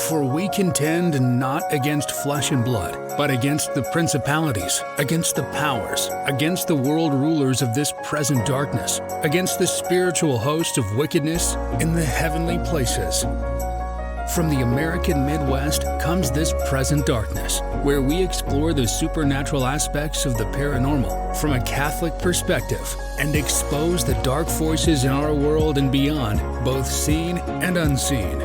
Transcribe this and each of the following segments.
For we contend not against flesh and blood, but against the principalities, against the powers, against the world rulers of this present darkness, against the spiritual host of wickedness in the heavenly places. From the American Midwest comes This Present Darkness, where we explore the supernatural aspects of the paranormal from a Catholic perspective and expose the dark forces in our world and beyond, both seen and unseen.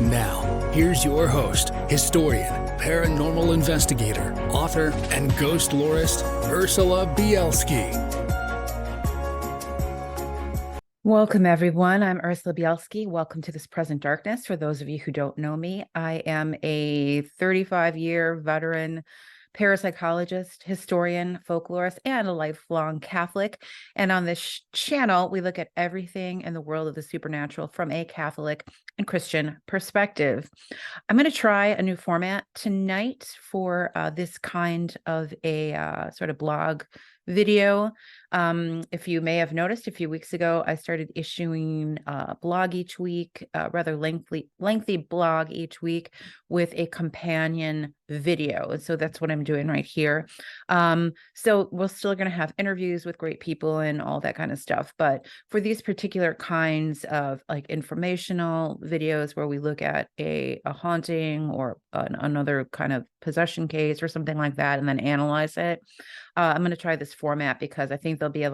Now, here's your host, historian, paranormal investigator, author, and ghost lorist, Ursula Bielski. Welcome, everyone. I'm Ursula Bielski. Welcome to This Present Darkness. For those of you who don't know me, I am a 35-year veteran parapsychologist, historian, folklorist, and a lifelong Catholic. And on this channel, we look at everything in the world of the supernatural from a Catholic and Christian perspective. I'm going to try a new format tonight for this kind of a sort of blog video. If you may have noticed, a few weeks ago, I started issuing a blog each week, rather lengthy blog each week with a companion video. And so that's what I'm doing right here. So we're still going to have interviews with great people and all that kind of stuff. But for these particular kinds of like informational videos where we look at a haunting or another kind of possession case or something like that, and then analyze it, I'm going to try this format because I think there'll be a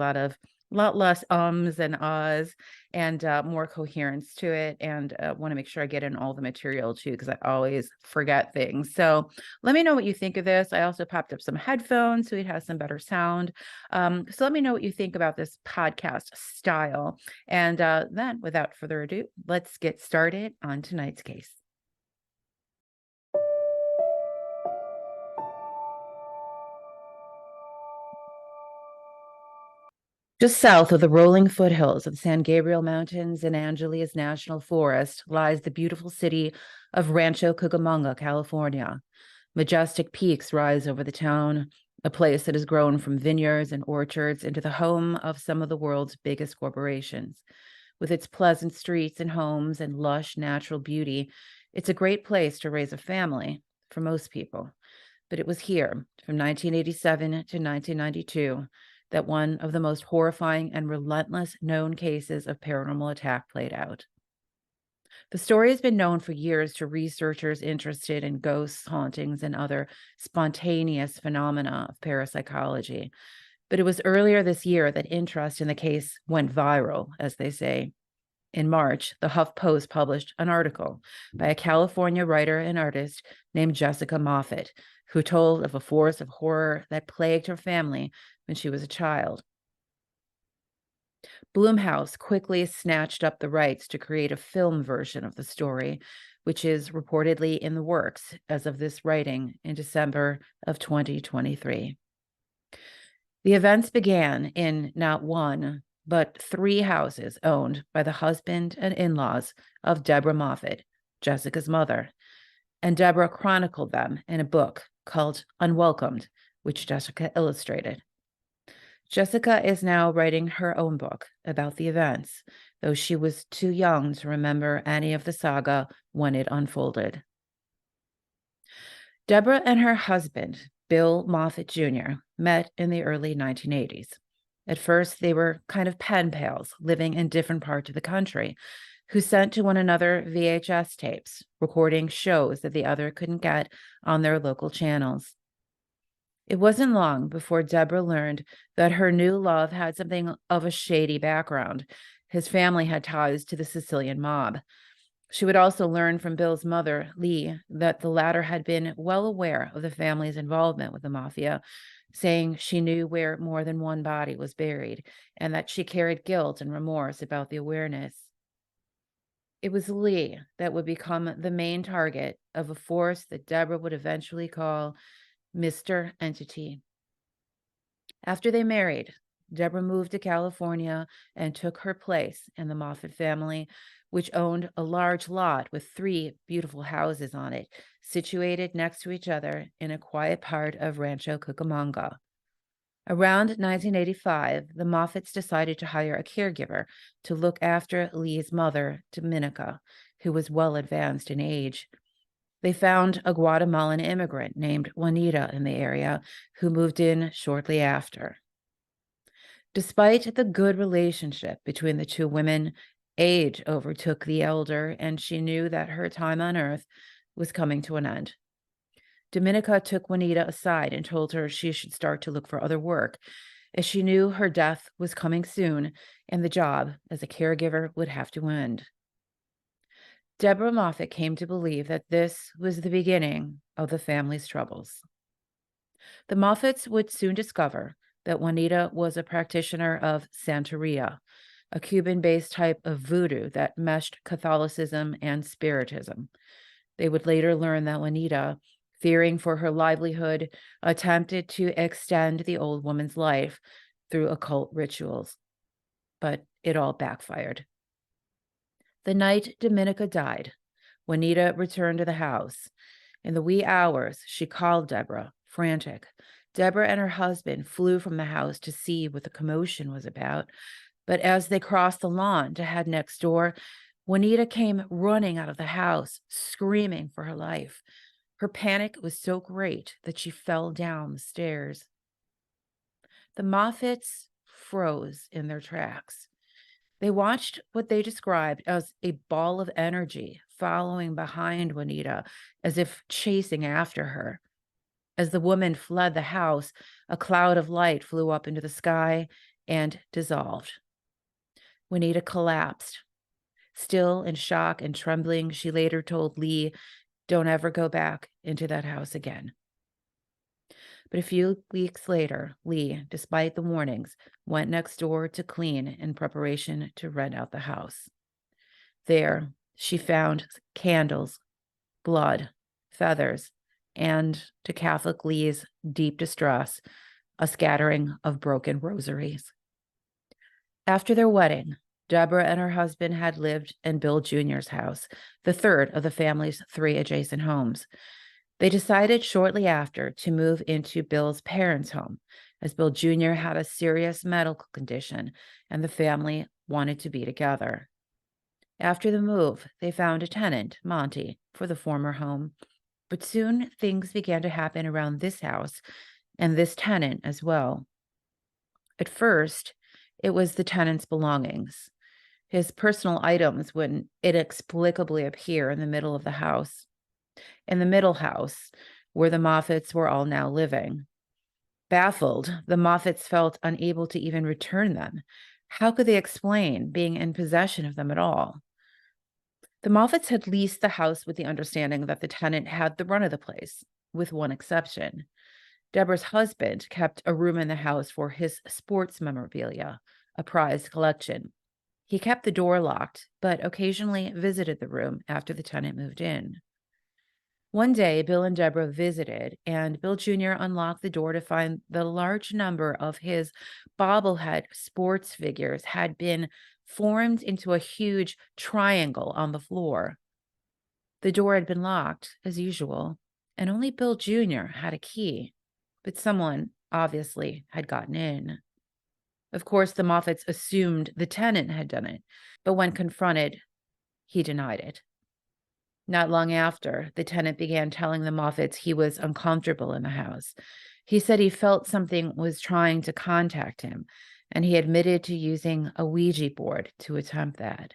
lot less ums and ahs and more coherence to it. And want to make sure I get in all the material too, because I always forget things. So let me know what you think of this. I also popped up some headphones so it has some better sound. So let me know what you think about this podcast style. And then without further ado, let's get started on tonight's case. Just south of the rolling foothills of the San Gabriel Mountains and Angeles National Forest lies the beautiful city of Rancho Cucamonga, California. Majestic peaks rise over the town, a place that has grown from vineyards and orchards into the home of some of the world's biggest corporations. With its pleasant streets and homes and lush natural beauty, it's a great place to raise a family for most people. But it was here, from 1987 to 1992, that one of the most horrifying and relentless known cases of paranormal attack played out. The story has been known for years to researchers interested in ghosts, hauntings, and other spontaneous phenomena of parapsychology. But it was earlier this year that interest in the case went viral, as they say. In March, the HuffPost published an article by a California writer and artist named Deborah Moffitt, who told of a force of horror that plagued her family when she was a child. Blumhouse quickly snatched up the rights to create a film version of the story, which is reportedly in the works as of this writing in December of 2023. The events began in not one, but 3 houses owned by the husband and in-laws of Deborah Moffitt, Jessica's mother, and Deborah chronicled them in a book called Unwelcomed, which Jessica illustrated. Jessica is now writing her own book about the events, though she was too young to remember any of the saga when it unfolded. Deborah and her husband, Bill Moffitt Jr., met in the early 1980s. At first, they were kind of pen pals living in different parts of the country who sent to one another VHS tapes, recording shows that the other couldn't get on their local channels. It wasn't long before Deborah learned that her new love had something of a shady background. His family had ties to the Sicilian mob. She would also learn from Bill's mother, Lee, that the latter had been well aware of the family's involvement with the mafia, saying she knew where more than one body was buried and that she carried guilt and remorse about the awareness. It was Lee that would become the main target of a force that Deborah would eventually call Mr. Entity. After they married, Deborah moved to California and took her place in the Moffitt family, which owned a large lot with 3 beautiful houses on it, situated next to each other in a quiet part of Rancho Cucamonga. Around 1985, the Moffitts decided to hire a caregiver to look after Lee's mother, Dominica, who was well advanced in age. They found a Guatemalan immigrant named Juanita in the area who moved in shortly after. Despite the good relationship between the two women, age overtook the elder, and she knew that her time on earth was coming to an end. Dominica took Juanita aside and told her she should start to look for other work, as she knew her death was coming soon and the job as a caregiver would have to end. Deborah Moffitt came to believe that this was the beginning of the family's troubles. The Moffitts would soon discover that Juanita was a practitioner of Santeria, a Cuban-based type of voodoo that meshed Catholicism and Spiritism. They would later learn that Juanita, fearing for her livelihood, attempted to extend the old woman's life through occult rituals, but it all backfired. The night Dominica died, Juanita returned to the house. In the wee hours, she called Deborah, frantic. Deborah and her husband flew from the house to see what the commotion was about, but as they crossed the lawn to head next door, Juanita came running out of the house, screaming for her life. Her panic was so great that she fell down the stairs. The Moffitts froze in their tracks. They watched what they described as a ball of energy following behind Juanita, as if chasing after her. As the woman fled the house, a cloud of light flew up into the sky and dissolved. Juanita collapsed. Still in shock and trembling, she later told Lee, "Don't ever go back into that house again." But a few weeks later, Lee, despite the warnings, went next door to clean in preparation to rent out the house. There, she found candles, blood, feathers, and, to Catholic Lee's deep distress, a scattering of broken rosaries. After their wedding, Deborah and her husband had lived in Bill Jr.'s house, the third of the family's 3 adjacent homes. They decided shortly after to move into Bill's parents' home, as Bill Jr. had a serious medical condition and the family wanted to be together. After the move, they found a tenant, Monty, for the former home, but soon things began to happen around this house and this tenant as well. At first, it was the tenant's belongings. His personal items would inexplicably appear in the middle of the house. In the middle house, where the Moffitts were all now living. Baffled, the Moffitts felt unable to even return them. How could they explain being in possession of them at all? The Moffitts had leased the house with the understanding that the tenant had the run of the place, with one exception. Deborah's husband kept a room in the house for his sports memorabilia, a prized collection. He kept the door locked, but occasionally visited the room after the tenant moved in. One day, Bill and Deborah visited, and Bill Jr. unlocked the door to find the large number of his bobblehead sports figures had been formed into a huge triangle on the floor. The door had been locked, as usual, and only Bill Jr. had a key, but someone obviously had gotten in. Of course, the Moffitts assumed the tenant had done it, but when confronted, he denied it. Not long after, the tenant began telling the Moffitts he was uncomfortable in the house. He said he felt something was trying to contact him, and he admitted to using a Ouija board to attempt that.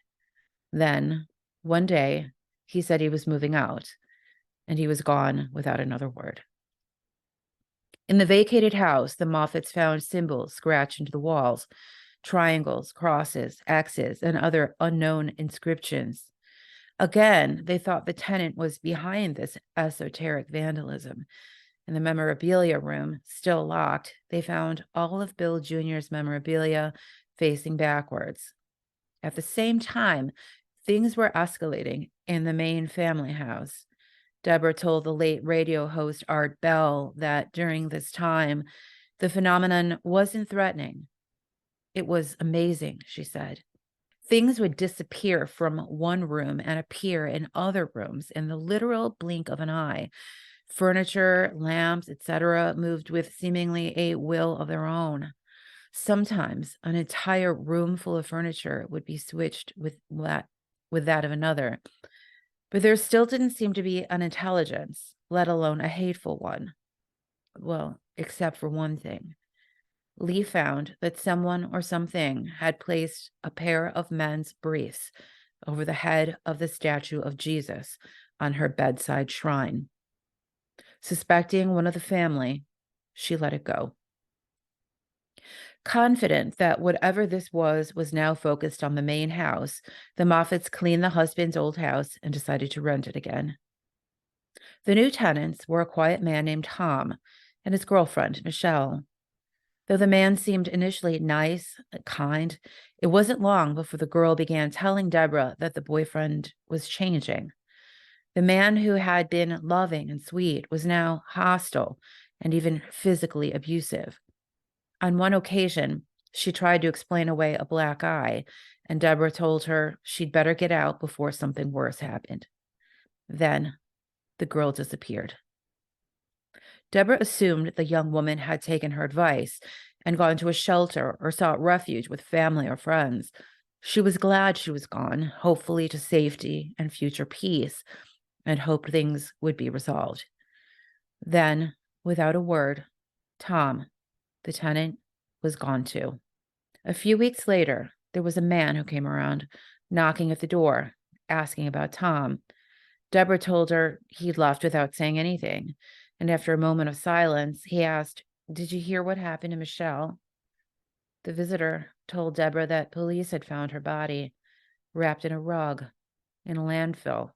Then, one day, he said he was moving out, and he was gone without another word. In the vacated house, the Moffitts found symbols scratched into the walls, triangles, crosses, X's, and other unknown inscriptions. Again, they thought the tenant was behind this esoteric vandalism. In the memorabilia room, still locked, they found all of Bill Jr.'s memorabilia facing backwards. At the same time, things were escalating in the main family house. Deborah told the late radio host Art Bell that during this time, the phenomenon wasn't threatening. It was amazing, she said. Things would disappear from one room and appear in other rooms in the literal blink of an eye. Furniture, lamps, etc., moved with seemingly a will of their own. Sometimes an entire room full of furniture would be switched with that of another. But there still didn't seem to be an intelligence, let alone a hateful one. Well, except for one thing. Lee found that someone or something had placed a pair of men's briefs over the head of the statue of Jesus on her bedside shrine. Suspecting one of the family, she let it go. Confident that whatever this was now focused on the main house, the Moffitts cleaned the husband's old house and decided to rent it again. The new tenants were a quiet man named Tom and his girlfriend, Michelle. Though the man seemed initially nice, kind, it wasn't long before the girl began telling Deborah that the boyfriend was changing. The man who had been loving and sweet was now hostile and even physically abusive. On one occasion, she tried to explain away a black eye, and Deborah told her she'd better get out before something worse happened. Then the girl disappeared. Deborah assumed the young woman had taken her advice and gone to a shelter or sought refuge with family or friends. She was glad she was gone, hopefully to safety and future peace, and hoped things would be resolved. Then, without a word, Tom, the tenant, was gone too. A few weeks later, there was a man who came around, knocking at the door, asking about Tom. Deborah told her he'd left without saying anything, and after a moment of silence, he asked, "Did you hear what happened to Michelle?" The visitor told Deborah that police had found her body, wrapped in a rug, in a landfill.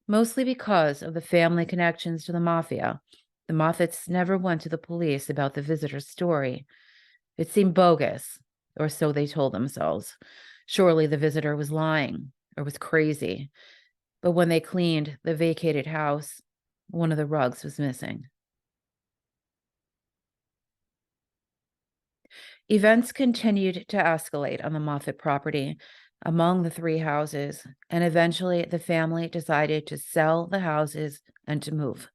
Mostly because of the family connections to the mafia, the Moffitts never went to the police about the visitor's story. It seemed bogus, or so they told themselves. Surely the visitor was lying or was crazy. But when they cleaned the vacated house, one of the rugs was missing. Events continued to escalate on the Moffitt property among the three houses, and eventually the family decided to sell the houses and to move.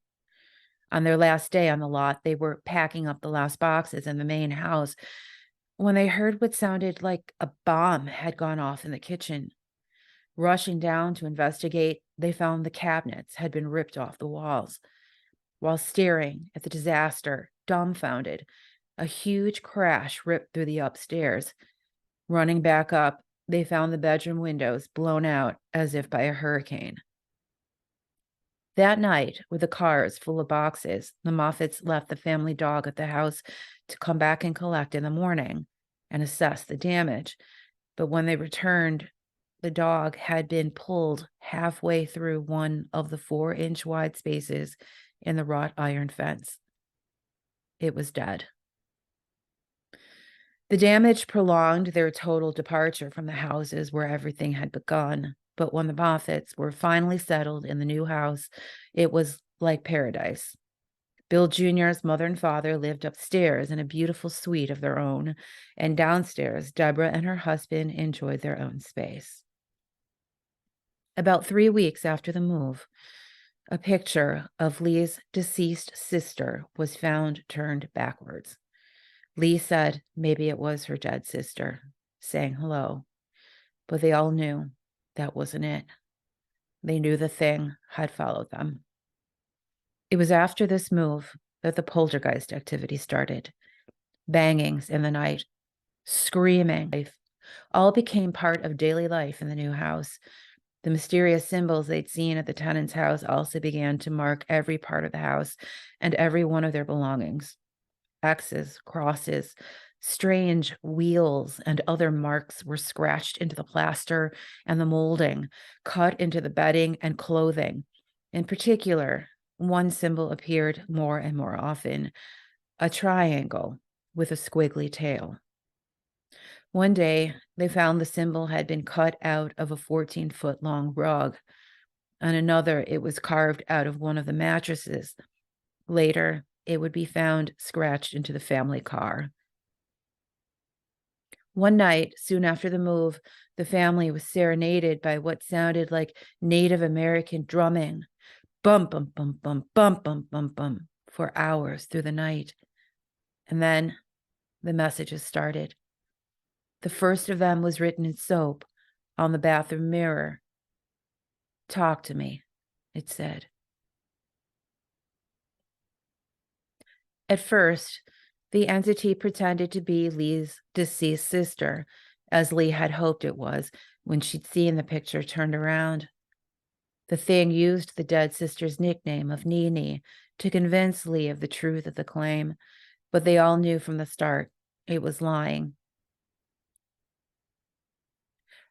On their last day on the lot, they were packing up the last boxes in the main house when they heard what sounded like a bomb had gone off in the kitchen. Rushing down to investigate, they found the cabinets had been ripped off the walls. While staring at the disaster, dumbfounded, a huge crash ripped through the upstairs. Running back up, they found the bedroom windows blown out as if by a hurricane. That night, with the cars full of boxes, the Moffitts left the family dog at the house to come back and collect in the morning and assess the damage. But when they returned, the dog had been pulled halfway through one of the 4-inch wide spaces in the wrought iron fence. It was dead. The damage prolonged their total departure from the houses where everything had begun. But when the Moffitts were finally settled in the new house, it was like paradise. Bill Jr.'s mother and father lived upstairs in a beautiful suite of their own, and downstairs, Deborah and her husband enjoyed their own space. About 3 weeks after the move, a picture of Lee's deceased sister was found turned backwards. Lee said maybe it was her dead sister saying hello, but they all knew that wasn't it. They knew the thing had followed them. It was after this move that the poltergeist activity started. Bangings in the night, screaming, all became part of daily life in the new house. The mysterious symbols they'd seen at the tenant's house also began to mark every part of the house and every one of their belongings. X's, crosses, strange wheels, and other marks were scratched into the plaster and the molding, cut into the bedding and clothing. In particular, one symbol appeared more and more often, a triangle with a squiggly tail. One day, they found the symbol had been cut out of a 14-foot-long rug. On another, it was carved out of one of the mattresses. Later, it would be found scratched into the family car. One night, soon after the move, the family was serenaded by what sounded like Native American drumming. Bum, bum, bum, bum, bum, bum, bum, bum, for hours through the night. And then the messages started. The first of them was written in soap on the bathroom mirror. Talk to me. it said. At first, the entity pretended to be Lee's deceased sister, as Lee had hoped it was when she'd seen the picture turned around. The thing used the dead sister's nickname of Nini to convince Lee of the truth of the claim, but they all knew from the start it was lying.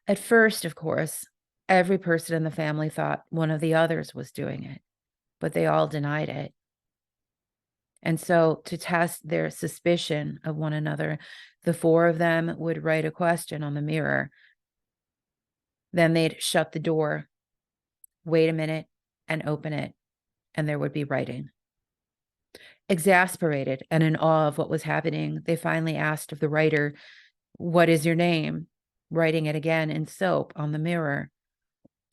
At first, of course, every person in the family thought one of the others was doing it, but they all denied it. And so, to test their suspicion of one another, the four of them would write a question on the mirror. Then they'd shut the door, wait a minute, and open it, and there would be writing. Exasperated and in awe of what was happening, they finally asked of the writer, "What is your name?" writing it again in soap on the mirror.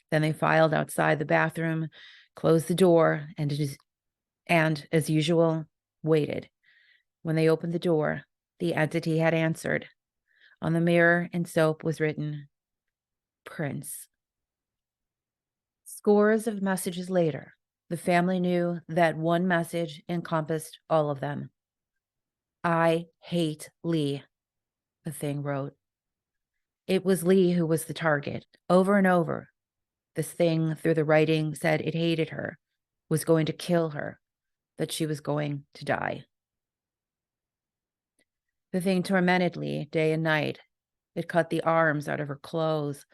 Then they filed outside the bathroom, closed the door, and as usual, waited. When they opened the door, the entity had answered. On the mirror in soap was written, "Prince." Scores of messages later, the family knew that one message encompassed all of them. "I hate Lee," the thing wrote. It was Lee who was the target. Over and over, this thing through the writing said it hated her, was going to kill her, that she was going to die. The thing tormented Lee day and night. It cut the arms out of her clothes,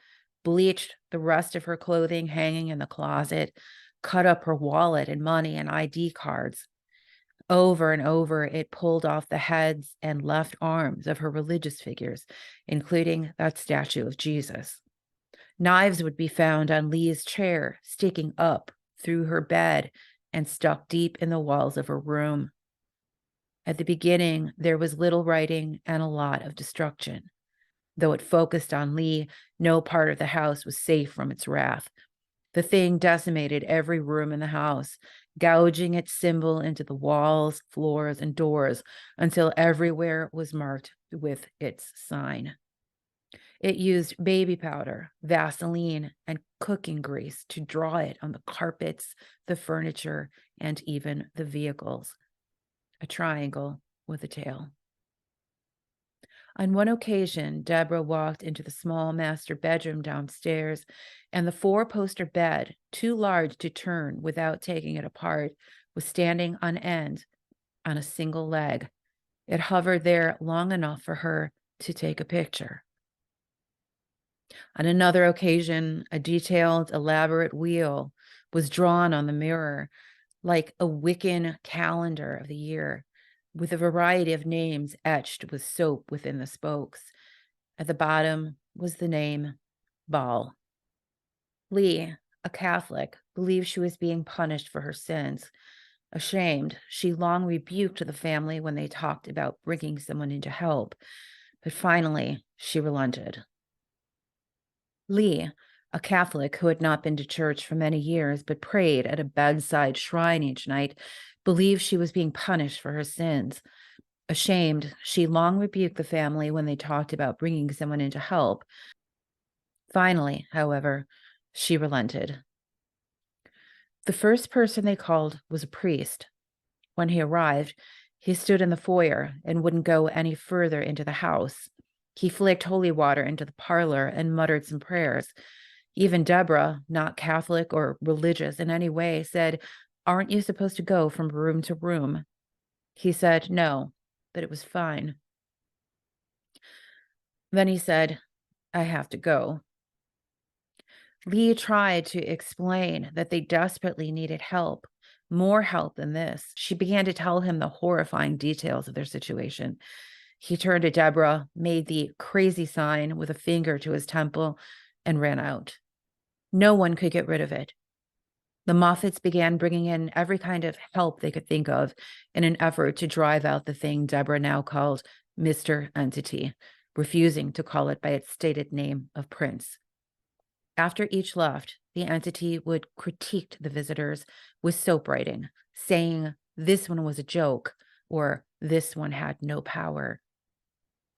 bleached the rest of her clothing hanging in the closet, cut up her wallet and money and ID cards. Over and over, it pulled off the heads and left arms of her religious figures, including that statue of Jesus. Knives would be found on Lee's chair, sticking up through her bed and stuck deep in the walls of her room. At the beginning, there was little writing and a lot of destruction. Though it focused on Lee, no part of the house was safe from its wrath. The thing decimated every room in the house, gouging its symbol into the walls, floors, and doors until everywhere was marked with its sign. It used baby powder, Vaseline, and cooking grease to draw it on the carpets, the furniture, and even the vehicles. A triangle with a tail. On one occasion, Deborah walked into the small master bedroom downstairs, and the four-poster bed, too large to turn without taking it apart, was standing on end on a single leg. It hovered there long enough for her to take a picture. On another occasion, a detailed, elaborate wheel was drawn on the mirror, like a Wiccan calendar of the year, with a variety of names etched with soap within the spokes. At the bottom was the name Baal. Lee, a Catholic, believed she was being punished for her sins. Ashamed, she long rebuked the family when they talked about bringing someone in to help, but finally she relented. Lee, a Catholic who had not been to church for many years but prayed at a bedside shrine each night, believed she was being punished for her sins. Ashamed, she long rebuked the family when they talked about bringing someone in to help. Finally, however, she relented. The first person they called was a priest. When he arrived, he stood in the foyer and wouldn't go any further into the house. He flicked holy water into the parlor and muttered some prayers. Even Deborah, not Catholic or religious in any way, said, "Aren't you supposed to go from room to room?" He said no, but it was fine. Then he said, "I have to go." Lee tried to explain that they desperately needed help, more help than this. She began to tell him the horrifying details of their situation. He turned to Deborah, made the crazy sign with a finger to his temple, and ran out. No one could get rid of it. The Moffitts began bringing in every kind of help they could think of in an effort to drive out the thing Deborah now called Mr. Entity, refusing to call it by its stated name of Prince. After each left, the entity would critique the visitors with soap writing, saying this one was a joke or this one had no power.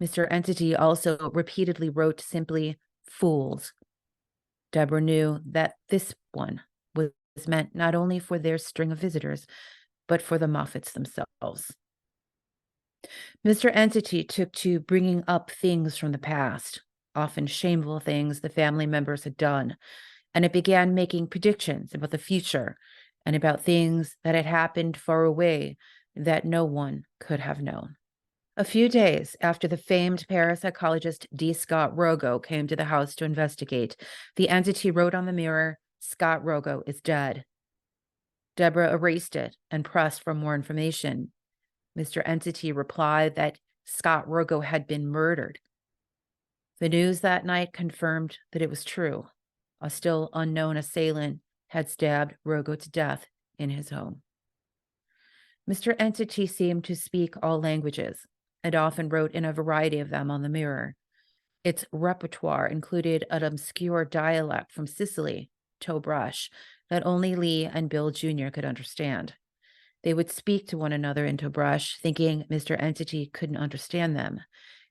Mr. Entity also repeatedly wrote simply, "fools." Deborah knew that this one was meant not only for their string of visitors, but for the Moffitts themselves. Mr. Entity took to bringing up things from the past, often shameful things the family members had done, and it began making predictions about the future and about things that had happened far away that no one could have known. A few days after the famed parapsychologist D. Scott Rogo came to the house to investigate, the entity wrote on the mirror, "Scott Rogo is dead." Deborah erased it and pressed for more information. Mr. Entity replied that Scott Rogo had been murdered. The news that night confirmed that it was true. A still unknown assailant had stabbed Rogo to death in his home. Mr. Entity seemed to speak all languages and often wrote in a variety of them on the mirror. Its repertoire included an obscure dialect from Sicily, toe brush, that only Lee and Bill Jr. could understand. They would speak to one another in toe brush, thinking Mr. Entity couldn't understand them,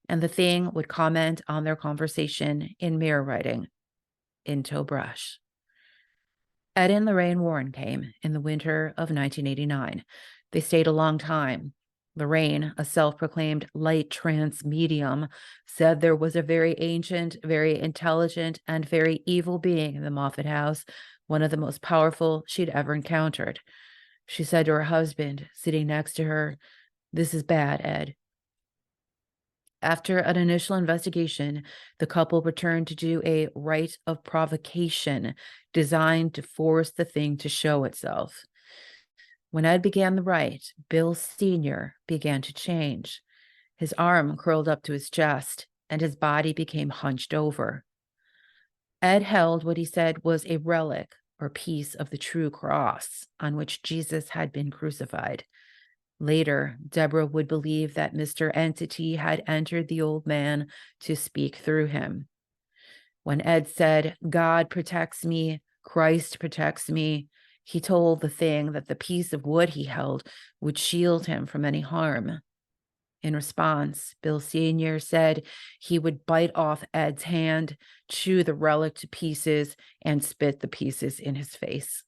and the thing would comment on their conversation in mirror writing, in toe brush. Ed and Lorraine Warren came in the winter of 1989. They stayed a long time. Lorraine, a self-proclaimed light trance medium, said there was a very ancient, very intelligent, and very evil being in the Moffitt house, one of the most powerful she'd ever encountered. She said to her husband, sitting next to her, "This is bad, Ed." After an initial investigation, the couple returned to do a rite of provocation designed to force the thing to show itself. When Ed began the rite, Bill Sr. began to change. His arm curled up to his chest, and his body became hunched over. Ed held what he said was a relic or piece of the true cross on which Jesus had been crucified. Later, Deborah would believe that Mr. Entity had entered the old man to speak through him. When Ed said, "God protects me, Christ protects me," he told the thing that the piece of wood he held would shield him from any harm. In response, Bill Sr. said he would bite off Ed's hand, chew the relic to pieces, and spit the pieces in his face.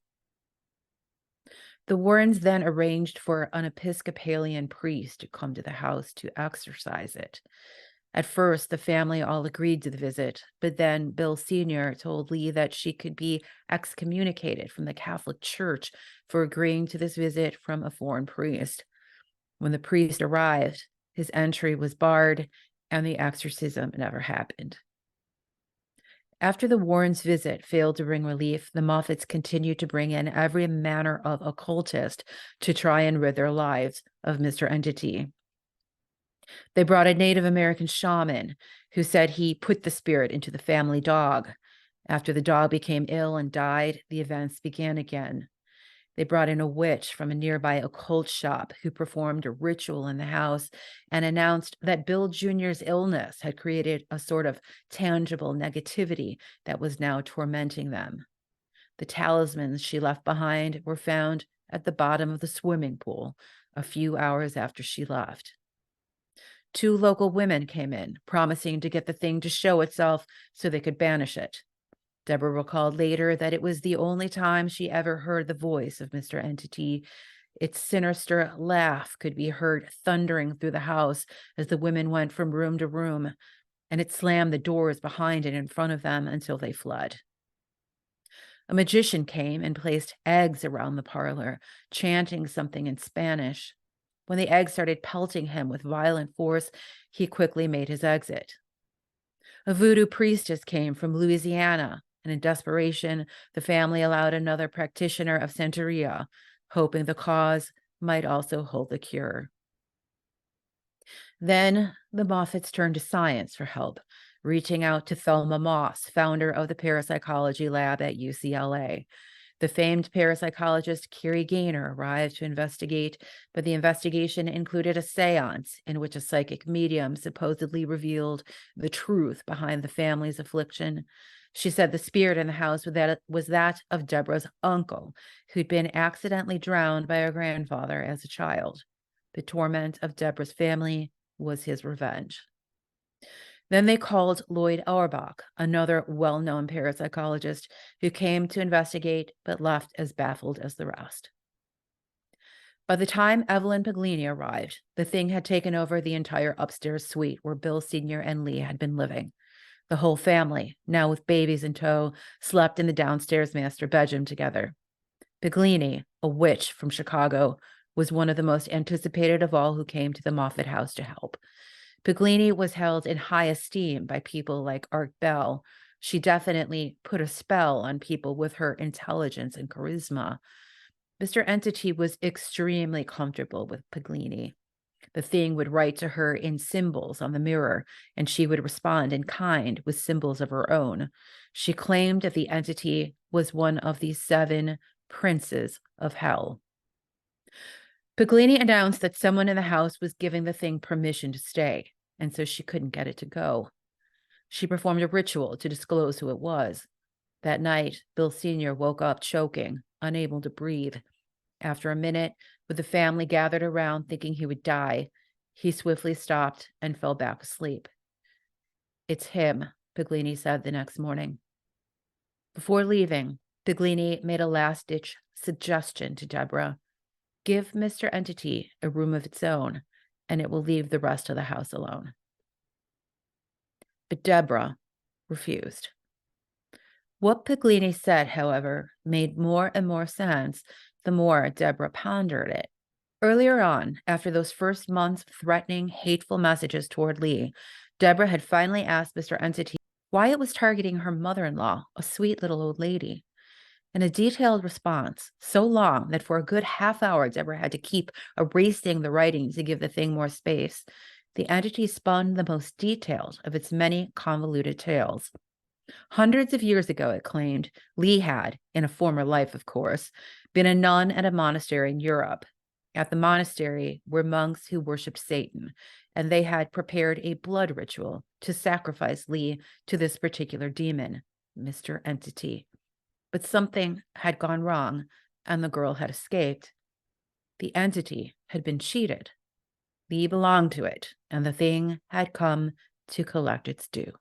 The Warrens then arranged for an Episcopalian priest to come to the house to exorcise it. At first, the family all agreed to the visit, but then Bill Sr. told Lee that she could be excommunicated from the Catholic Church for agreeing to this visit from a foreign priest. When the priest arrived, his entry was barred, and the exorcism never happened. After the Warrens' visit failed to bring relief, the Moffitts continued to bring in every manner of occultist to try and rid their lives of Mr. Entity. They brought a Native American shaman who said he put the spirit into the family dog. After the dog became ill and died, the events began again. They brought in a witch from a nearby occult shop who performed a ritual in the house and announced that Bill Jr.'s illness had created a sort of tangible negativity that was now tormenting them. The talismans she left behind were found at the bottom of the swimming pool a few hours after she left. 2 local women came in, promising to get the thing to show itself so they could banish it. Deborah recalled later that it was the only time she ever heard the voice of Mr. Entity. Its sinister laugh could be heard thundering through the house as the women went from room to room, and it slammed the doors behind and in front of them until they fled. A magician came and placed eggs around the parlor, chanting something in Spanish. When the eggs started pelting him with violent force, he quickly made his exit. A voodoo priestess came from Louisiana, and in desperation, the family allowed another practitioner of Santeria, hoping the cause might also hold the cure. Then the Moffitts turned to science for help, reaching out to Thelma Moss, founder of the parapsychology lab at UCLA. The famed parapsychologist Carrie Gaynor arrived to investigate, but the investigation included a seance in which a psychic medium supposedly revealed the truth behind the family's affliction. She said the spirit in the house was that of Deborah's uncle, who'd been accidentally drowned by her grandfather as a child. The torment of Deborah's family was his revenge. Then they called Lloyd Auerbach, another well-known parapsychologist who came to investigate but left as baffled as the rest. By the time Evelyn Puglini arrived, the thing had taken over the entire upstairs suite where Bill Sr. and Lee had been living. The whole family, now with babies in tow, slept in the downstairs master bedroom together. Puglini, a witch from Chicago, was one of the most anticipated of all who came to the Moffitt house to help. Puglini was held in high esteem by people like Art Bell. She definitely put a spell on people with her intelligence and charisma. Mr. Entity was extremely comfortable with Puglini. The thing would write to her in symbols on the mirror, and she would respond in kind with symbols of her own. She claimed that the entity was one of the 7 princes of hell. Puglini announced that someone in the house was giving the thing permission to stay, and so she couldn't get it to go. She performed a ritual to disclose who it was. That night, Bill Sr. woke up choking, unable to breathe. After a minute, with the family gathered around thinking he would die, he swiftly stopped and fell back asleep. "It's him," Puglini said the next morning. Before leaving, Puglini made a last-ditch suggestion to Deborah. "Give Mr. Entity a room of its own, and it will leave the rest of the house alone." But Deborah refused. What Puglini said, however, made more and more sense the more Deborah pondered it. Earlier on, after those first months of threatening, hateful messages toward Lee, Deborah had finally asked Mr. Entity why it was targeting her mother-in-law, a sweet little old lady. In a detailed response, so long that for a good half hour Deborah had to keep erasing the writing to give the thing more space, the entity spun the most detailed of its many convoluted tales. Hundreds of years ago, it claimed, Lee had, in a former life of course, been a nun at a monastery in Europe. At the monastery were monks who worshipped Satan, and they had prepared a blood ritual to sacrifice Lee to this particular demon, Mr. Entity. But something had gone wrong, and the girl had escaped. The entity had been cheated. Lee belonged to it, and the thing had come to collect its due.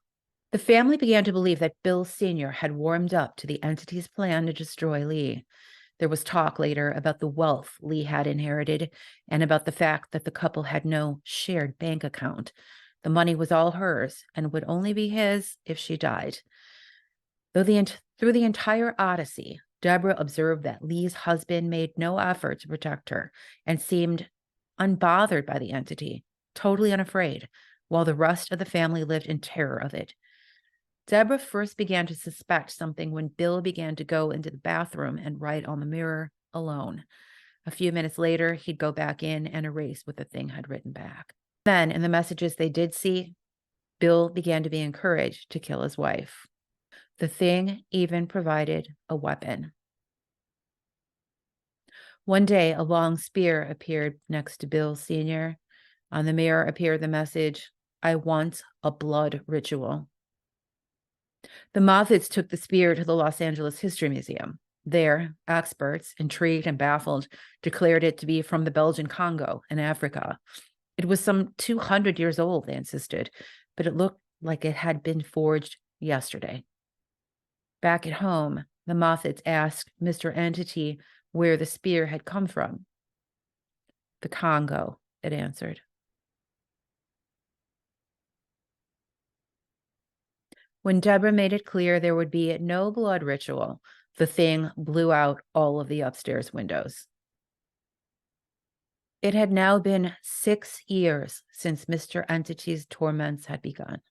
The family began to believe that Bill Sr. had warmed up to the entity's plan to destroy Lee. There was talk later about the wealth Lee had inherited and about the fact that the couple had no shared bank account. The money was all hers and would only be his if she died. Through the entire odyssey, Deborah observed that Lee's husband made no effort to protect her and seemed unbothered by the entity, totally unafraid, while the rest of the family lived in terror of it. Deborah first began to suspect something when Bill began to go into the bathroom and write on the mirror alone. A few minutes later, he'd go back in and erase what the thing had written back. Then, in the messages they did see, Bill began to be encouraged to kill his wife. The thing even provided a weapon. One day, a long spear appeared next to Bill Sr. On the mirror appeared the message, "I want a blood ritual." The Moffitts took the spear to the Los Angeles History Museum. There, experts, intrigued and baffled, declared it to be from the Belgian Congo in Africa. It was some 200 years old, they insisted, but it looked like it had been forged yesterday. Back at home, the Moffitts asked Mr. Entity where the spear had come from. "The Congo," it answered. When Deborah made it clear there would be no blood ritual, the thing blew out all of the upstairs windows. It had now been 6 years since Mr. Entity's torments had begun.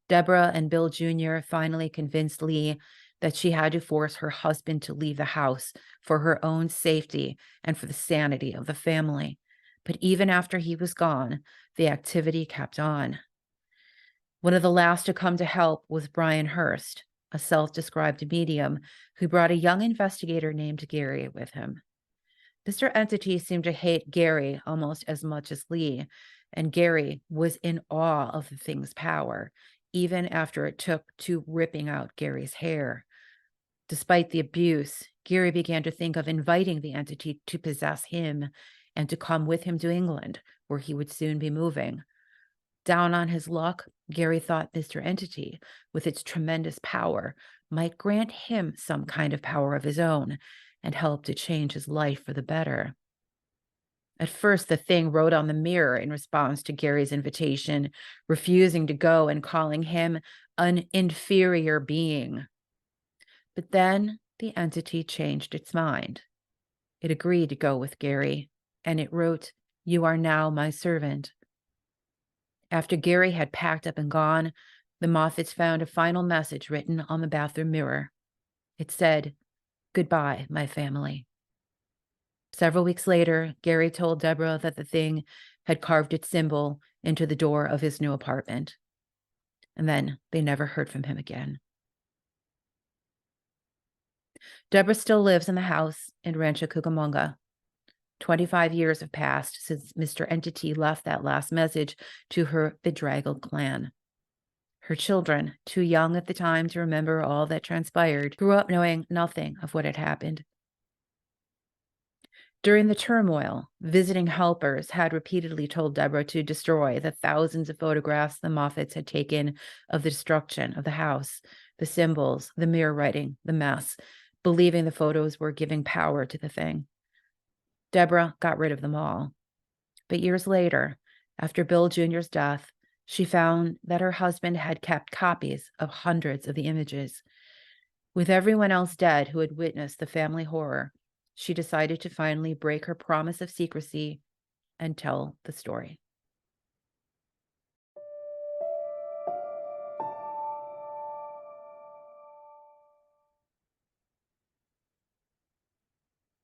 Deborah and Bill Jr. finally convinced Lee that she had to force her husband to leave the house for her own safety and for the sanity of the family. But even after he was gone, the activity kept on. One of the last to come to help was Brian Hurst, a self-described medium who brought a young investigator named Gary with him. Mr. Entity seemed to hate Gary almost as much as Lee, and Gary was in awe of the thing's power, even after it took to ripping out Gary's hair. Despite the abuse, Gary began to think of inviting the entity to possess him and to come with him to England, where he would soon be moving. Down on his luck, Gary thought Mr. Entity, with its tremendous power, might grant him some kind of power of his own and help to change his life for the better. At first, the thing wrote on the mirror in response to Gary's invitation, refusing to go and calling him an inferior being. But then the entity changed its mind. It agreed to go with Gary, and it wrote, "You are now my servant." After Gary had packed up and gone, the Moffitts found a final message written on the bathroom mirror. It said, "Goodbye, my family." Several weeks later, Gary told Deborah that the thing had carved its symbol into the door of his new apartment. And then they never heard from him again. Deborah still lives in the house in Rancho Cucamonga. 25 years have passed since Mr. Entity left that last message to her bedraggled clan. Her children, too young at the time to remember all that transpired, grew up knowing nothing of what had happened. During the turmoil, visiting helpers had repeatedly told Deborah to destroy the thousands of photographs the Moffitts had taken of the destruction of the house, the symbols, the mirror writing, the mess, believing the photos were giving power to the thing. Deborah got rid of them all. But years later, after Bill Jr.'s death, she found that her husband had kept copies of hundreds of the images. With everyone else dead who had witnessed the family horror, she decided to finally break her promise of secrecy and tell the story.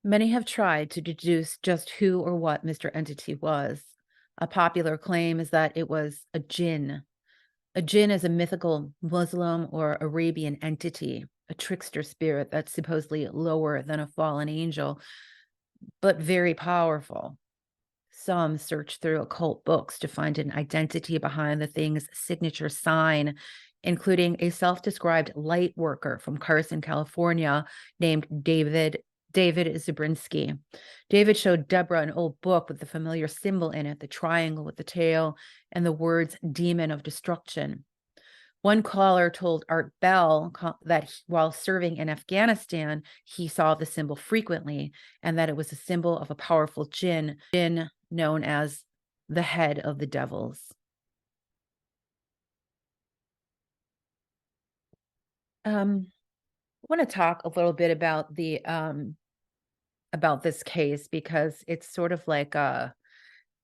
Many have tried to deduce just who or what Mr. Entity was. A popular claim is that it was a jinn. A jinn is a mythical Muslim or Arabian entity, a trickster spirit that's supposedly lower than a fallen angel, but very powerful. Some search through occult books to find an identity behind the thing's signature sign, including a self-described light worker from Carson, California, named David Zabrinsky. David showed Deborah an old book with the familiar symbol in it, the triangle with the tail, and the words "demon of destruction." One caller told Art Bell that while serving in Afghanistan, he saw the symbol frequently and that it was a symbol of a powerful jinn known as the head of the devils. I want to talk a little bit about about this case because it's sort of like a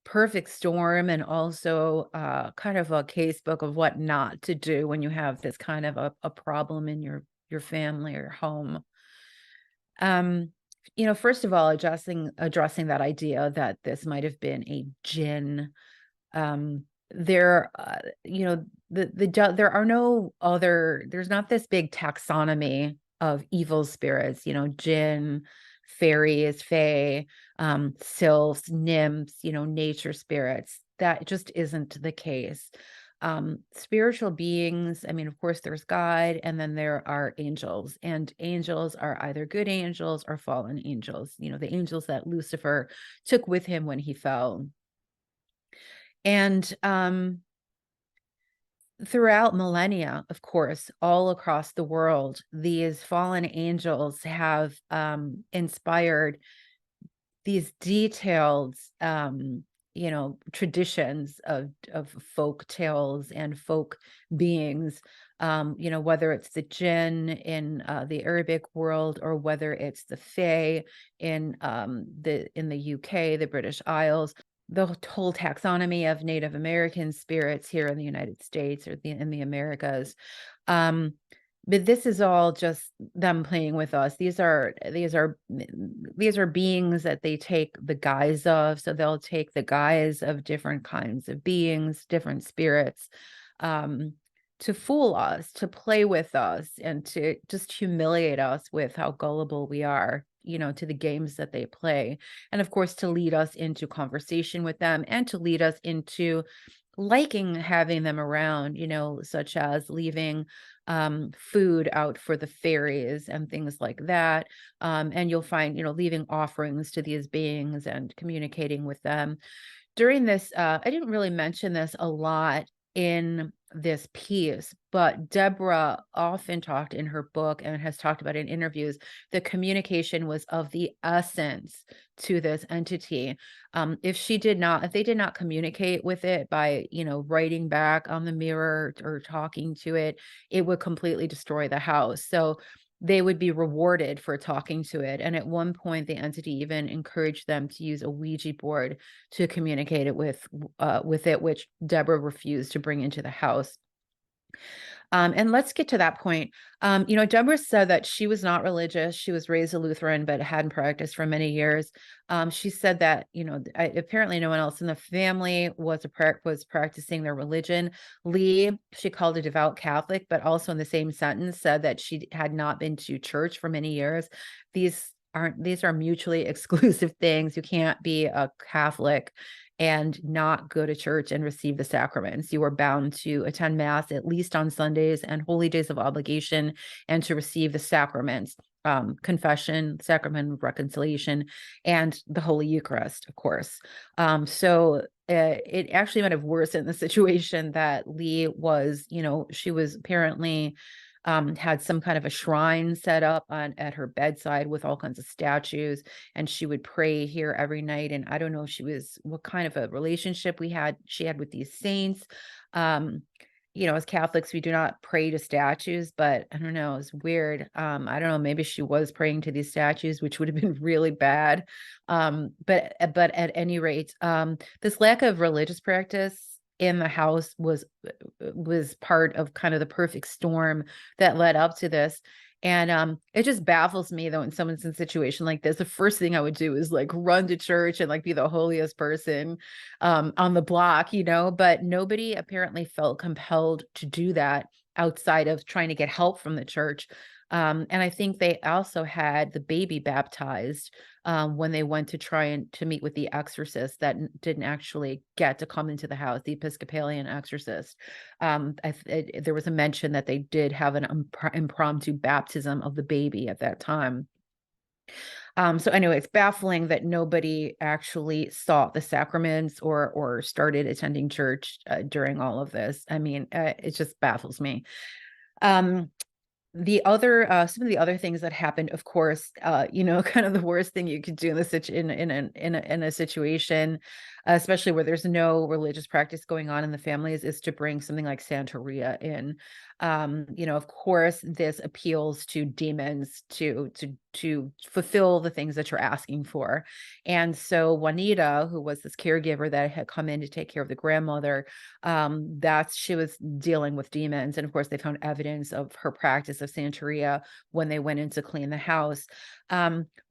perfect storm and also kind of a case book of what not to do when you have this kind of a problem in your family or home. Um, first of all, addressing that idea that this might have been a jinn. There, there are no other. There's not this big taxonomy of evil spirits. Jinn, fairies, fae, sylphs, nymphs. Nature spirits. That just isn't the case. Spiritual beings, I mean, of course there's God, and then there are angels, and angels are either good angels or fallen angels, the angels that Lucifer took with him when he fell. And throughout millennia, of course, all across the world, these fallen angels have inspired these detailed traditions of folk tales and folk beings, whether it's the jinn in the Arabic world or whether it's the fae in the UK, the British Isles, the whole taxonomy of Native American spirits here in the United States or in the Americas. But this is all just them playing with us. These are beings that they take the guise of. So they'll take the guise of different kinds of beings, different spirits, to fool us, to play with us, and to just humiliate us with how gullible we are, to the games that they play. And of course, to lead us into conversation with them and to lead us into liking having them around, such as leaving food out for the fairies and things like that. And you'll find, leaving offerings to these beings and communicating with them. during this, I didn't really mention this a lot in this piece, but Deborah often talked in her book and has talked about in interviews, the communication was of the essence to this entity. If they did not communicate with it by, writing back on the mirror or talking to it, it would completely destroy the house. So they would be rewarded for talking to it. And at one point, the entity even encouraged them to use a Ouija board to communicate it with it, which Deborah refused to bring into the house. And let's get to that point. Deborah said that she was not religious. She was raised a Lutheran, but hadn't practiced for many years. She said that, apparently no one else in the family was practicing their religion. Lee, she called a devout Catholic, but also in the same sentence said that she had not been to church for many years. These are mutually exclusive things. You can't be a Catholic and not go to church and receive the sacraments. You are bound to attend Mass at least on Sundays and holy days of obligation, and to receive the sacraments, confession, sacrament of reconciliation, and the Holy Eucharist, of course. So it actually might have worsened the situation that Lee was, she was apparently had some kind of a shrine set up at her bedside with all kinds of statues, and she would pray here every night. And I don't know what kind of a relationship she had with these saints. As Catholics, we do not pray to statues, but I don't know, it's weird. I don't know, maybe she was praying to these statues, which would have been really bad. But at any rate, this lack of religious practice in the house was part of kind of the perfect storm that led up to this. And it just baffles me, though, when someone's in a situation like this, the first thing I would do is like run to church and like be the holiest person on the block, but nobody apparently felt compelled to do that outside of trying to get help from the church. And I think they also had the baby baptized when they went to try to meet with the exorcist that didn't actually get to come into the house, the Episcopalian exorcist. There was a mention that they did have an impromptu baptism of the baby at that time. So anyway, it's baffling that nobody actually sought the sacraments or started attending church during all of this. I mean, it just baffles me. Some of the other things that happened, of course, kind of the worst thing you could do in a situation, especially where there's no religious practice going on in the families, is to bring something like Santeria in. Of course, this appeals to demons to fulfill the things that you're asking for. And so Juanita, who was this caregiver that had come in to take care of the grandmother, she was dealing with demons. And of course, they found evidence of her practice of Santeria when they went in to clean the house.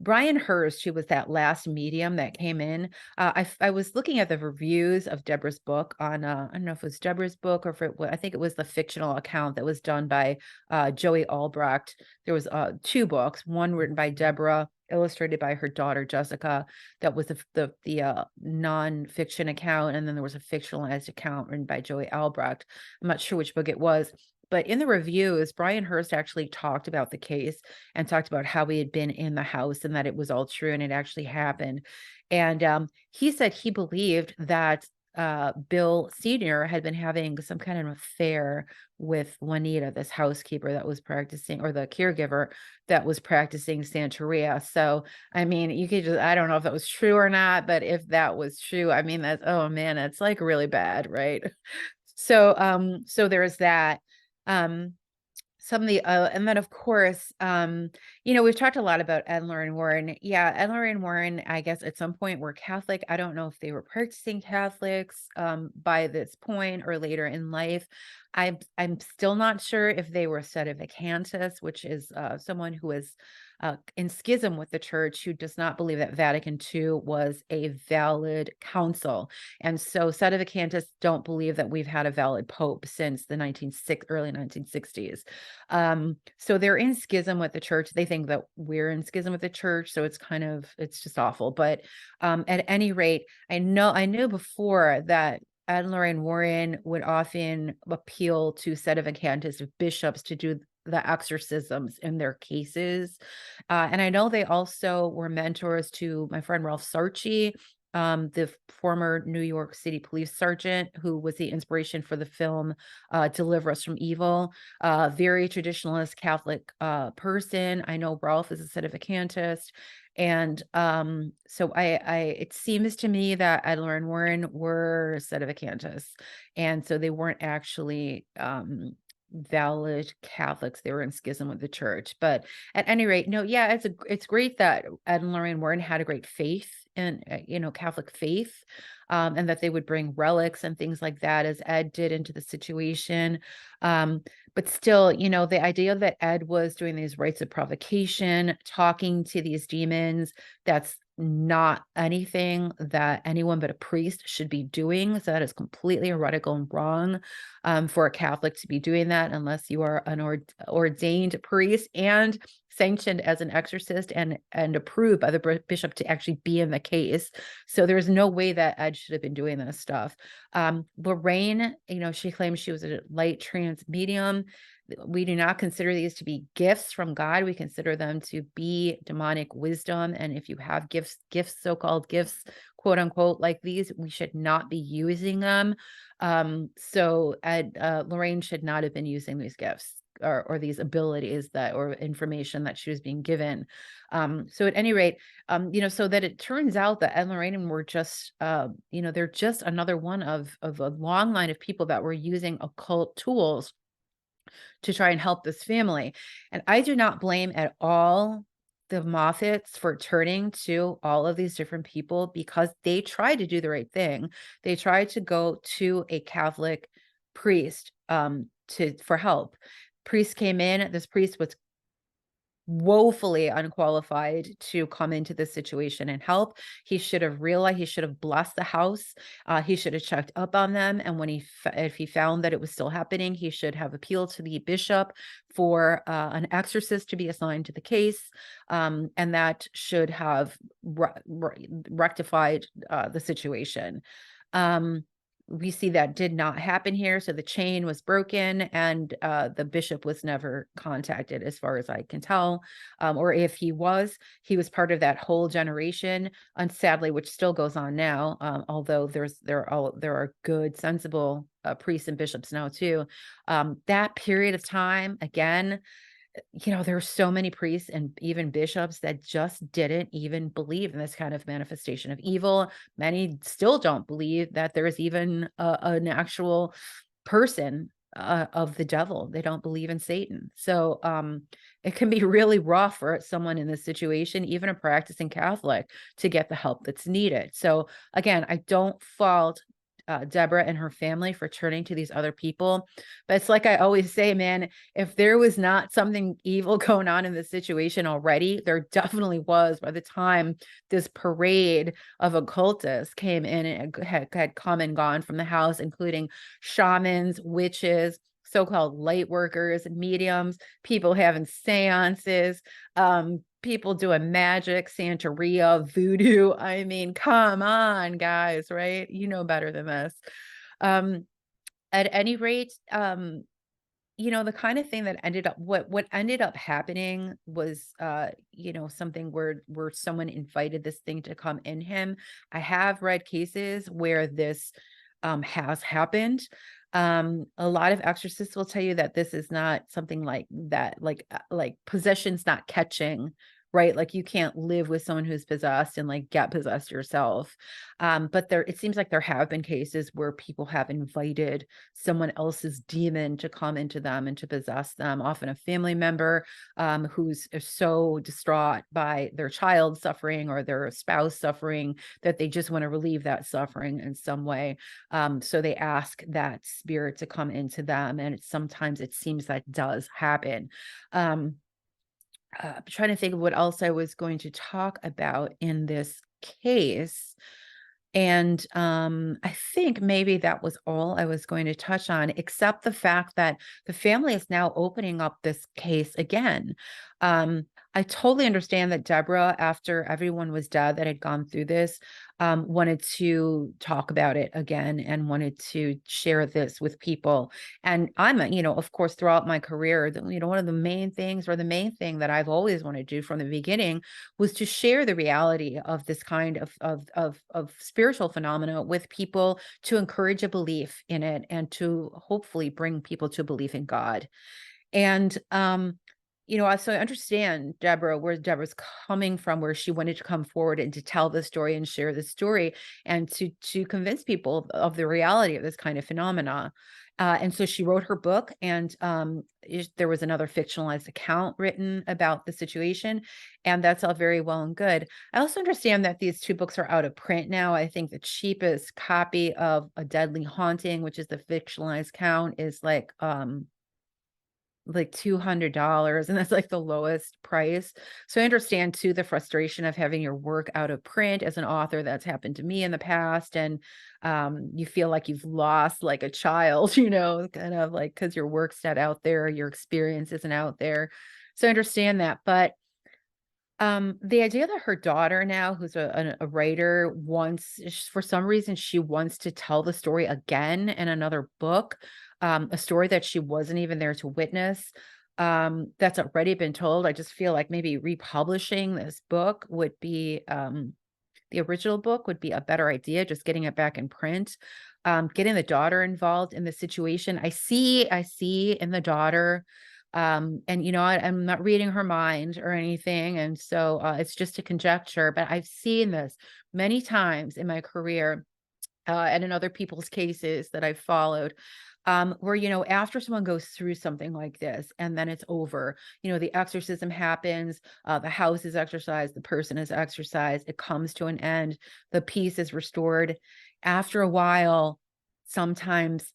Brian Hurst, who was that last medium that came in, I was looking at the reviews of Deborah's book on, I don't know if it was Deborah's book or I think it was the fictional account that was done by Joey Albrecht. There was 2 books, one written by Deborah, illustrated by her daughter Jessica. That was the non-fiction account, and then there was a fictionalized account written by Joey Albrecht. I'm not sure which book it was, but in the reviews, Brian Hurst actually talked about the case and talked about how he had been in the house and that it was all true and it actually happened. And he said he believed that Bill Sr. had been having some kind of affair with Juanita, this housekeeper that was practicing, or the caregiver that was practicing Santeria. So, I mean, I don't know if that was true or not, but if that was true, I mean, oh man, that's like really bad, right? So there's that. Some of the and then of course, we've talked a lot about Ed and Lorraine Warren. Yeah, Ed and Lorraine Warren, I guess at some point were Catholic. I don't know if they were practicing Catholics by this point or later in life. I'm still not sure if they were sedevacantists, which is someone who is in schism with the church, who does not believe that Vatican II was a valid council. And so sedevacantists don't believe that we've had a valid pope since the early 1960s. So they're in schism with the church. They think that we're in schism with the church. So it's just awful. But at any rate, I knew before that Ed and Lorraine Warren would often appeal to sedevacantist bishops to do the exorcisms in their cases. And I know they also were mentors to my friend Ralph Sarchi the former New York City police sergeant who was the inspiration for the film Deliver Us from Evil. Very traditionalist Catholic person. I know Ralph is a sedevacantist. And so it seems to me that Ed and Lorraine Warren were sedevacantists. And so they weren't actually valid Catholics. They were in schism with the church. But at any rate, no, yeah, it's great that Ed and Lorraine Warren had a great faith in Catholic faith, and that they would bring relics and things like that, as Ed did, into the situation. But still, the idea that Ed was doing these rites of provocation, talking to these demons, that's not anything that anyone but a priest should be doing. So that is completely heretical and wrong, for a Catholic to be doing that, unless you are an ordained priest and sanctioned as an exorcist and approved by the bishop to actually be in the case. So there's no way that Ed should have been doing this stuff. Lorraine, she claims she was a light trance medium. We do not consider these to be gifts from God. We consider them to be demonic wisdom. And if you have gifts, so-called gifts, quote unquote, like these, we should not be using them. So Lorraine should not have been using these gifts or these abilities or information that she was being given. So at any rate, so that it turns out that Ed and Lorraine were just, they're just another one of a long line of people that were using occult tools to try and help this family. And I do not blame at all the Moffitts for turning to all of these different people, because they tried to do the right thing. They tried to go to a Catholic priest for help. Priest came in. This priest was woefully unqualified to come into this situation and help. He should have realized, he should have blessed the house. He should have checked up on them. And when if he found that it was still happening, he should have appealed to the bishop for an exorcist to be assigned to the case. And that should have rectified the situation. We see that did not happen here. So the chain was broken, and the bishop was never contacted, as far as I can tell. Or if he was part of that whole generation, and sadly, which still goes on now, although there are good, sensible priests and bishops now too. That period of time, again, there are so many priests and even bishops that just didn't even believe in this kind of manifestation of evil. Many still don't believe that there is even an actual person of the devil. They don't believe in Satan. So it can be really rough for someone in this situation, even a practicing Catholic, to get the help that's needed. So again, I don't fault Deborah and her family for turning to these other people. But it's like I always say, man, if there was not something evil going on in this situation already, there definitely was by the time this parade of occultists came in and had come and gone from the house, including shamans, witches, so-called light workers, mediums, people having seances, people doing magic, Santeria, voodoo. I mean, come on, guys, right? You know better than this. At any rate, the kind of thing that what ended up happening was, something where someone invited this thing to come in him. I have read cases where this has happened. A lot of exorcists will tell you that this is not something like that, like possession's not catching, right? Like you can't live with someone who's possessed and like get possessed yourself. But it seems like there have been cases where people have invited someone else's demon to come into them and to possess them, often a family member who's so distraught by their child suffering or their spouse suffering that they just want to relieve that suffering in some way. So they ask that spirit to come into them, and sometimes it seems that does happen. I'm trying to think of what else I was going to talk about in this case. And I think maybe that was all I was going to touch on, except the fact that the family is now opening up this case again. I totally understand that Deborah, after everyone was dead that had gone through this, wanted to talk about it again and wanted to share this with people. And I'm, of course, throughout my career, one of the main things, or the main thing that I've always wanted to do from the beginning, was to share the reality of this kind of spiritual phenomena with people, to encourage a belief in it and to hopefully bring people to belief in God. And so I understand where Deborah's coming from, where she wanted to come forward and to tell the story and share the story, and to convince people of the reality of this kind of phenomena. And so she wrote her book, and there was another fictionalized account written about the situation, and that's all very well and good. I also understand that these two books are out of print now. I think the cheapest copy of A Deadly Haunting, which is the fictionalized account, is like $200, and that's like the lowest price. So I understand too the frustration of having your work out of print. As an author, that's happened to me in the past, and you feel like you've lost like a child, kind of like, because your work's not out there, your experience isn't out there. So I understand that. But the idea that her daughter now, who's a writer, for some reason, she wants to tell the story again in another book, a story that she wasn't even there to witness, that's already been told. I just feel like maybe republishing this book would be, the original book would be a better idea, just getting it back in print, getting the daughter involved in the situation. I see in the daughter, and I'm not reading her mind or anything, and so it's just a conjecture, but I've seen this many times in my career, and in other people's cases that I've followed, where, after someone goes through something like this and then it's over, the exorcism happens, the house is exorcised, the person is exorcised, it comes to an end, the peace is restored. After a while, sometimes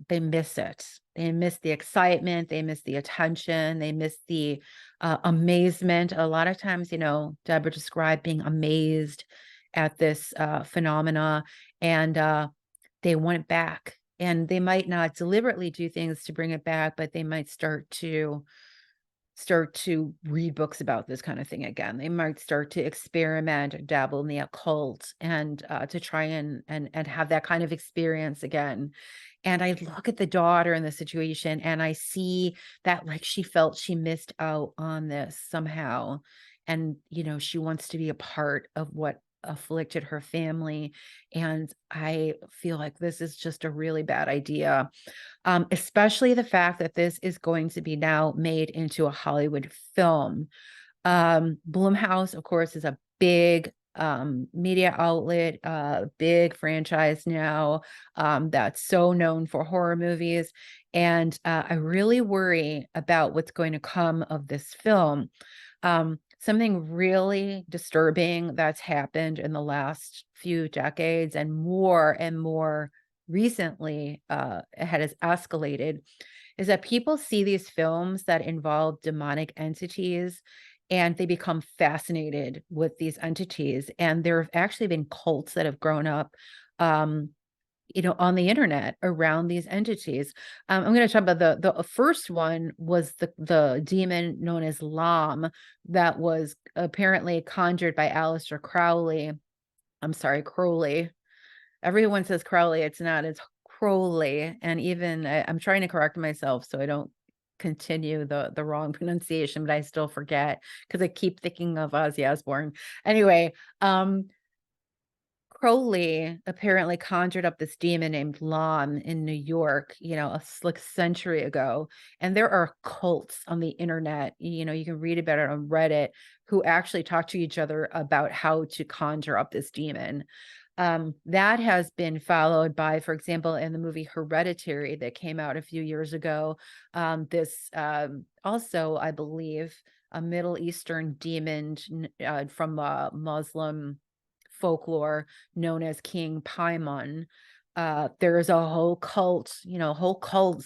they miss it. They miss the excitement, they miss the attention, they miss the amazement. A lot of times, Deborah described being amazed at this phenomena, and they want it back. And they might not deliberately do things to bring it back, but they might start to read books about this kind of thing again. They might start to experiment or dabble in the occult, and to try and have that kind of experience again. And I look at the daughter in the situation, and I see that, like, she felt she missed out on this somehow. And, she wants to be a part of what afflicted her family. And I feel like this is just a really bad idea, especially the fact that this is going to be now made into a Hollywood film. Blumhouse, of course, is a big media outlet, big franchise now, that's so known for horror movies. And I really worry about what's going to come of this film. Something really disturbing that's happened in the last few decades, and more recently, it has escalated, is that people see these films that involve demonic entities, and they become fascinated with these entities. And there have actually been cults that have grown up, um, on the internet around these entities. I'm going to talk about the first one was the demon known as Lam, that was apparently conjured by Aleister Crowley. I'm sorry, Crowley. Everyone says Crowley. It's not. It's Crowley. And even I'm trying to correct myself so I don't continue the wrong pronunciation, but I still forget because I keep thinking of Ozzy Osbourne. Anyway, Crowley apparently conjured up this demon named Lon in New York, like a century ago. And there are cults on the internet, you can read about it on Reddit, who actually talk to each other about how to conjure up this demon. That has been followed by, for example, in the movie Hereditary that came out a few years ago, this also, I believe, a Middle Eastern demon from Muslim folklore known as King Paimon. There is a whole cults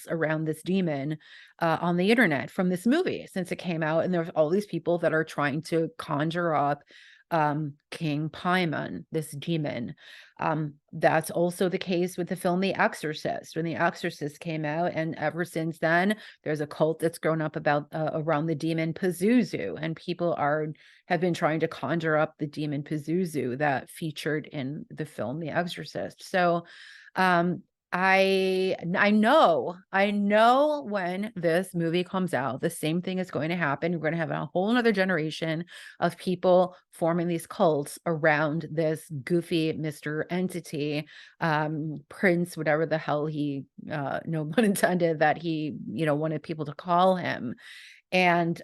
around this demon on the internet from this movie since it came out. And there's all these people that are trying to conjure up King Paimon, this demon. That's also the case with the film The Exorcist. When The Exorcist came out, and ever since then, there's a cult that's grown up about around the demon Pazuzu, and people have been trying to conjure up the demon Pazuzu that featured in the film The Exorcist. So I know when this movie comes out, the same thing is going to happen. We're going to have a whole other generation of people forming these cults around this goofy Mr. Entity, Prince, whatever the hell he, no pun intended, that he, wanted people to call him. And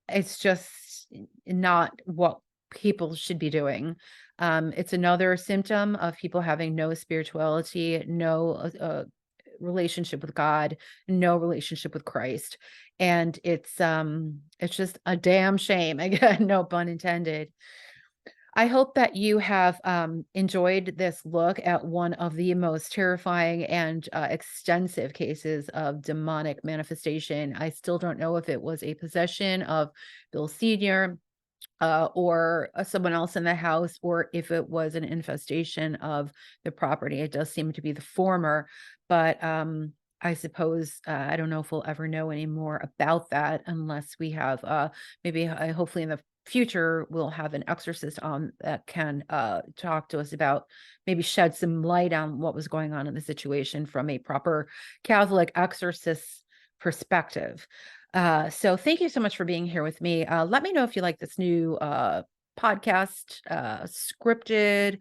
it's just not what people should be doing. It's another symptom of people having no spirituality, no relationship with God, no relationship with Christ. And it's just a damn shame. Again, no pun intended. I hope that you have enjoyed this look at one of the most terrifying and extensive cases of demonic manifestation. I still don't know if it was a possession of Bill Sr., or someone else in the house, or if it was an infestation of the property. It does seem to be the former, but I suppose I don't know if we'll ever know any more about that unless we have hopefully in the future we'll have an exorcist on that can talk to us about, maybe shed some light on what was going on in the situation from a proper Catholic exorcist perspective. So thank you so much for being here with me. Let me know if you like this new podcast scripted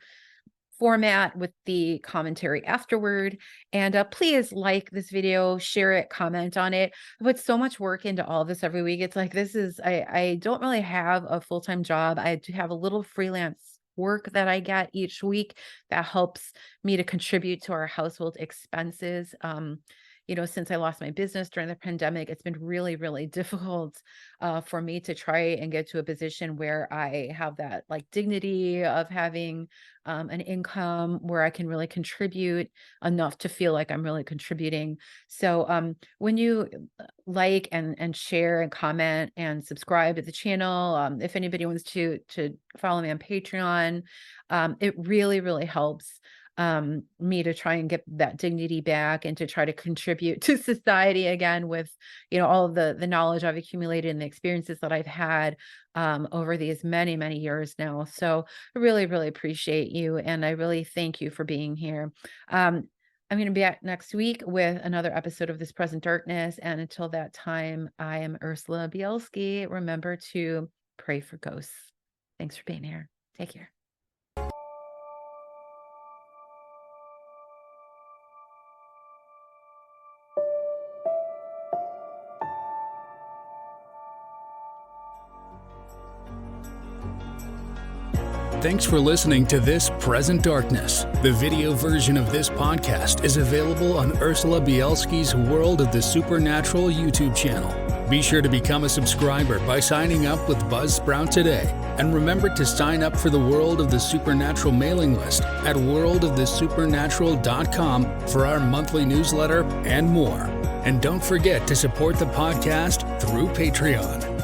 format with the commentary afterward. And please like this video, share it, comment on it. I put so much work into all of this every week. It's like, I don't really have a full-time job. I do have a little freelance work that I get each week that helps me to contribute to our household expenses. Since I lost my business during the pandemic, it's been really, really difficult for me to try and get to a position where I have that dignity of having an income where I can really contribute enough to feel like I'm really contributing. So when you like and share and comment and subscribe to the channel, if anybody wants to follow me on Patreon, it really, really helps me to try and get that dignity back and to try to contribute to society again with, all of the knowledge I've accumulated and the experiences that I've had over these many, many years now. So I really, really appreciate you. And I really thank you for being here. I'm going to be back next week with another episode of This Present Darkness. And until that time, I am Ursula Bielski. Remember to pray for ghosts. Thanks for being here. Take care. Thanks for listening to This Present Darkness. The video version of this podcast is available on Ursula Bielski's World of the Supernatural YouTube channel. Be sure to become a subscriber by signing up with Buzzsprout today. And remember to sign up for the World of the Supernatural mailing list at worldofthesupernatural.com for our monthly newsletter and more. And don't forget to support the podcast through Patreon.